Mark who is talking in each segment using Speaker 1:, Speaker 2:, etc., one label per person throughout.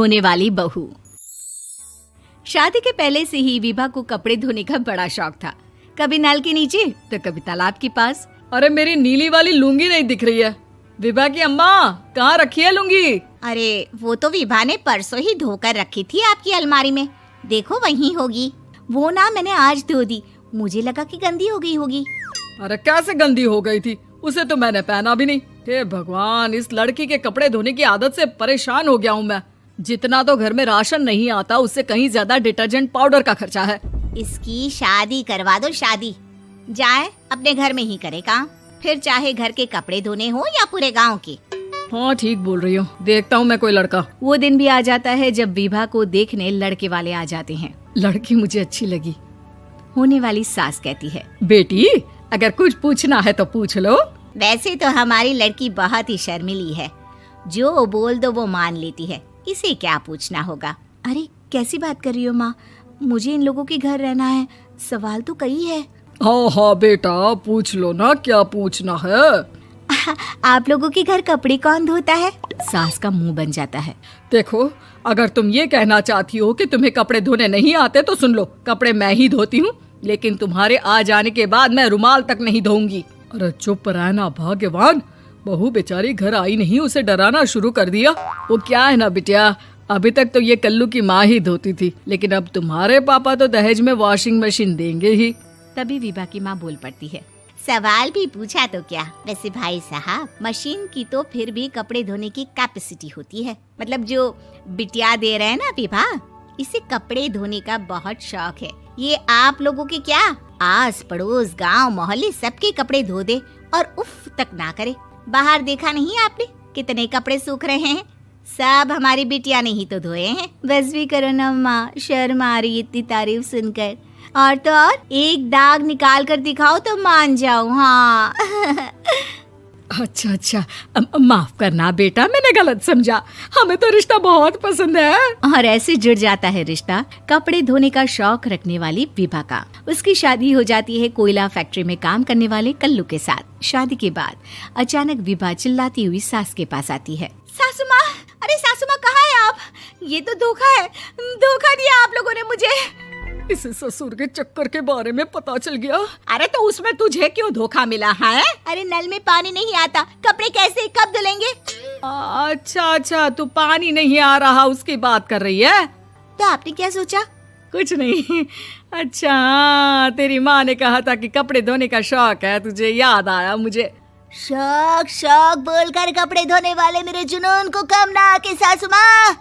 Speaker 1: होने वाली बहू। शादी के पहले से ही विभा को कपड़े धोने का बड़ा शौक था। कभी नल के नीचे तो कभी तालाब के पास।
Speaker 2: अरे मेरी नीली वाली लुंगी नहीं दिख रही है। विभा की अम्मा, कहाँ रखी है लुंगी?
Speaker 3: अरे वो तो विभा ने परसों ही धोकर रखी थी आपकी अलमारी में, देखो वहीं होगी। वो ना मैंने आज धो दी, मुझे लगा कि गंदी हो गई होगी।
Speaker 2: अरे कैसे गंदी हो गई थी? उसे तो मैंने पहना भी नहीं। हे भगवान, इस लड़की के कपड़े धोने की आदत से परेशान हो गया हूँ मैं। जितना तो घर में राशन नहीं आता, उससे कहीं ज्यादा डिटर्जेंट पाउडर का खर्चा है।
Speaker 3: इसकी शादी करवा दो, शादी जाए अपने घर में ही करे काम, फिर चाहे घर के कपड़े धोने हो या पूरे गांव के।
Speaker 2: हाँ ठीक बोल रही हो, देखता हूँ मैं कोई लड़का।
Speaker 1: वो दिन भी आ जाता है जब विभा को देखने लड़के वाले आ जाते हैं।
Speaker 2: लड़की मुझे अच्छी लगी।
Speaker 1: होने वाली सास कहती है,
Speaker 2: बेटी अगर कुछ पूछना है तो पूछ लो।
Speaker 3: वैसे तो हमारी लड़की बहुत ही शर्मीली है, जो बोल दो वो मान लेती है, इसे क्या पूछना होगा।
Speaker 1: अरे कैसी बात कर रही हो माँ, मुझे इन लोगों के घर रहना है, सवाल तो कई है।
Speaker 2: हाँ हाँ बेटा, पूछ लो ना, क्या पूछना है।
Speaker 1: आप लोगों के घर कपड़े कौन धोता है? सास का मुंह बन जाता है।
Speaker 2: देखो, अगर तुम ये कहना चाहती हो कि तुम्हें कपड़े धोने नहीं आते तो सुन लो, कपड़े मैं ही धोती हूँ, लेकिन तुम्हारे आ जाने के बाद मैं रुमाल तक नहीं धोऊंगी। अरे चुप रहना भाग्यवान, बहू बेचारी घर आई नहीं, उसे डराना शुरू कर दिया। वो क्या है ना बिटिया, अभी तक तो ये कल्लू की माँ ही धोती थी, लेकिन अब तुम्हारे पापा तो दहेज में वॉशिंग मशीन देंगे ही।
Speaker 1: तभी विभा की माँ बोल पड़ती है,
Speaker 3: सवाल भी पूछा तो क्या। वैसे भाई साहब, मशीन की तो फिर भी कपड़े धोने की कैपेसिटी होती है। मतलब जो बिटिया दे रहे हैं ना विभा, इसे कपड़े धोने का बहुत शौक है। ये आप लोगों के क्या, आस पड़ोस गांव मोहल्ले सबके कपड़े धो दे और उफ तक ना करे। बाहर देखा नहीं आपने कितने कपड़े सूख रहे हैं? सब हमारी बिटिया ने ही तो धोए हैं।
Speaker 1: बस भी करो ना माँ, शर्म आ रही इतनी तारीफ सुनकर। और तो और एक दाग निकाल कर दिखाओ तो मान जाओ। हाँ
Speaker 2: अच्छा, माफ करना बेटा, मैंने गलत समझा। हमें तो रिश्ता बहुत पसंद है।
Speaker 1: और ऐसे जुड़ जाता है रिश्ता कपड़े धोने का शौक रखने वाली विभा का। उसकी शादी हो जाती है कोयला फैक्ट्री में काम करने वाले कल्लू के साथ। शादी के बाद अचानक विभा चिल्लाती हुई सास के पास आती है।
Speaker 3: सासू माँ, अरे सासू माँ कहाँ है आप? ये तो धोखा है, धोखा दिया आप लोगों ने मुझे।
Speaker 2: इसे ससुर के चक्कर के बारे में पता चल गया।
Speaker 3: अरे तो उसमें तुझे क्यों धोखा मिला है? अरे नल में पानी नहीं आता, कपड़े कैसे कब धुलेंगे?
Speaker 2: अच्छा, तू पानी नहीं आ रहा उसकी बात कर रही है।
Speaker 3: तो आपने क्या सोचा?
Speaker 2: कुछ नहीं। अच्छा, तेरी माँ ने कहा था कि कपड़े धोने का शौक है तुझे, याद आया मुझे।
Speaker 3: शौक बोलकर कपड़े धोने वाले मेरे जुनून को कम ना आके सासू माँ,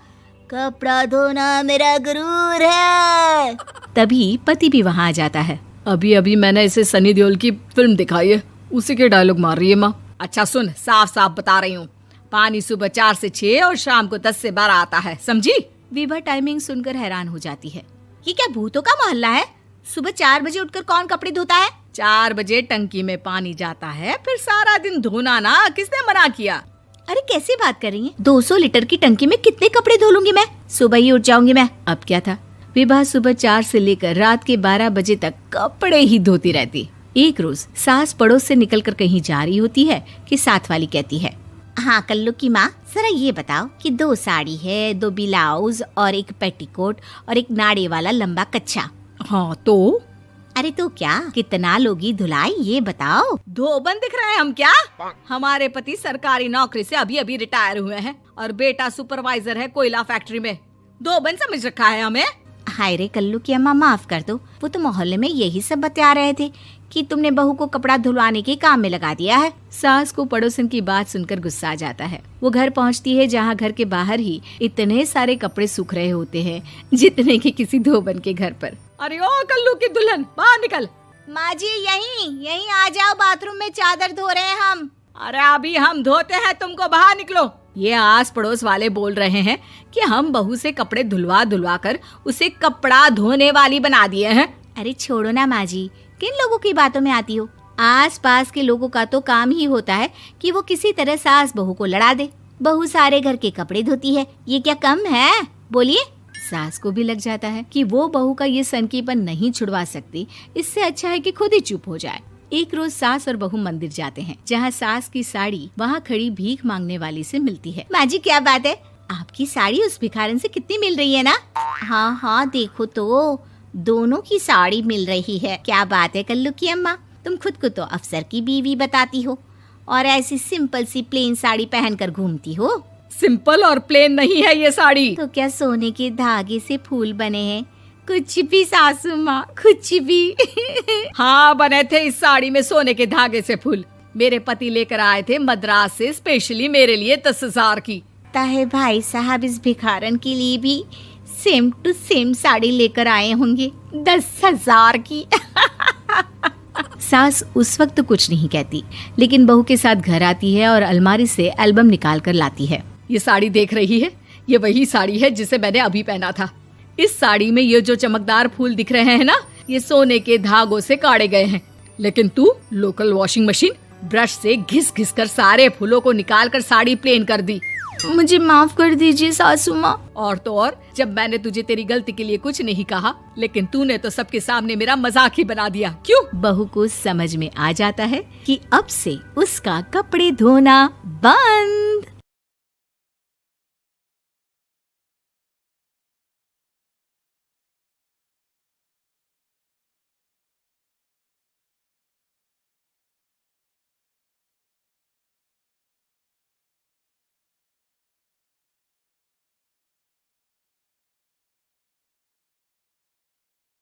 Speaker 3: कपड़ा धोना मेरा गुरूर है।
Speaker 1: तभी पति भी वहाँ आ जाता है।
Speaker 2: अभी मैंने इसे सनी देओल की फिल्म दिखाई है, उसी के डायलॉग मार रही है माँ। अच्छा सुन, साफ साफ बता रही हूँ, पानी सुबह 4 से 6 और शाम को 10 से 12 आता है, समझी?
Speaker 1: विभा टाइमिंग सुनकर हैरान हो जाती है।
Speaker 3: ये क्या भूतों का मोहल्ला है? सुबह 4 बजे उठकर कौन कपड़े धोता है?
Speaker 2: 4 बजे टंकी में पानी जाता है, फिर सारा दिन धोना ना, किसने मना किया?
Speaker 1: अरे कैसी बात कर रही हैं? 200 लीटर की टंकी में कितने कपड़े धो लूंगी मैं? सुबह ही उठ जाऊंगी मैं। अब क्या था, विभा सुबह 4 से लेकर रात के 12 बजे तक कपड़े ही धोती रहती। एक रोज सास पड़ोस से निकलकर कहीं जा रही होती है कि साथ वाली कहती है,
Speaker 3: हाँ कल्लू की माँ, जरा ये बताओ कि 2 साड़ी है, 2 ब्लाउज और एक पेटीकोट और एक नाड़े वाला लंबा कच्छा।
Speaker 2: हाँ तो?
Speaker 3: अरे तो क्या, कितना लोगी धुलाई ये बताओ।
Speaker 2: धोबन दिख रहे हैं हम क्या? हमारे पति सरकारी नौकरी से अभी रिटायर हुए हैं और बेटा सुपरवाइजर है कोयला फैक्ट्री में। धोबन समझ रखा है हमें?
Speaker 3: हाय रे कल्लू की अम्मा, माफ कर दो, वो तो मोहल्ले में यही सब बता रहे थे कि तुमने बहू को कपड़ा धुलवाने के काम में लगा दिया है।
Speaker 1: सास को पड़ोसन की बात सुनकर गुस्सा आ जाता है। वो घर पहुंचती है जहां घर के बाहर ही इतने सारे कपड़े सूख रहे होते हैं जितने कि किसी धोबन के घर पर।
Speaker 2: अरे ओ कल्लू की दुल्हन, बाहर निकल।
Speaker 3: माँ जी यहीं आ जाओ, बाथरूम में चादर धो रहे हैं हम।
Speaker 2: अरे अभी हम धोते हैं, तुमको बाहर निकलो। ये आस पड़ोस वाले बोल रहे हैं कि हम बहू से कपड़े धुलवा कर उसे कपड़ा धोने वाली बना दिए हैं।
Speaker 3: अरे छोड़ो ना माँ जी, किन लोगों की बातों में आती हो? आस पास के लोगों का तो काम ही होता है कि वो किसी तरह सास बहू को लड़ा दे। बहू सारे घर के कपड़े धोती है, ये क्या कम है? बोलिए।
Speaker 1: सास को भी लग जाता है कि वो बहू का ये सनकीपन नहीं छुड़वा सकती, इससे अच्छा है कि खुद ही चुप हो जाए। एक रोज सास और बहू मंदिर जाते हैं, जहाँ सास की साड़ी वहाँ खड़ी भीख मांगने वाली से मिलती है।
Speaker 3: माँ जी क्या बात है, आपकी साड़ी उस भिखारन से कितनी मिल रही है ना? हाँ हाँ देखो तो, दोनों की साड़ी मिल रही है। क्या बात है कल्लू की अम्मा, तुम खुद को तो अफसर की बीवी बताती हो और ऐसी सिंपल सी प्लेन साड़ी पहनकर घूमती हो।
Speaker 2: सिंपल और प्लेन नहीं है ये साड़ी।
Speaker 3: तो क्या सोने के धागे से फूल बने हैं? कुछ भी सासू माँ, कुछ भी।
Speaker 2: हाँ बने थे इस साड़ी में सोने के धागे से फूल। मेरे पति लेकर आए थे मद्रास से स्पेशली मेरे लिए 10,000 की।
Speaker 3: ताहे भाई साहब इस भिखारन के लिए भी सेम टू सेम साड़ी लेकर आए होंगे 10,000 की।
Speaker 1: सास उस वक्त तो कुछ नहीं कहती, लेकिन बहू के साथ घर आती है और अलमारी से एल्बम निकाल कर लाती है।
Speaker 2: ये साड़ी देख रही है, ये वही साड़ी है जिसे मैंने अभी पहना था। इस साड़ी में ये जो चमकदार फूल दिख रहे हैं ना, ये सोने के धागों से काटे गए हैं। लेकिन तू लोकल वॉशिंग मशीन ब्रश से घिस घिस कर सारे फूलों को निकाल कर साड़ी प्लेन कर दी।
Speaker 1: मुझे माफ कर दीजिए सासू माँ।
Speaker 2: और तो और, जब मैंने तुझे तेरी गलती के लिए कुछ नहीं कहा, लेकिन तूने तो सबके सामने मेरा मजाक ही बना दिया। क्यों?
Speaker 1: बहू को समझ में आ जाता है कि अब से उसका कपड़े धोना बंद।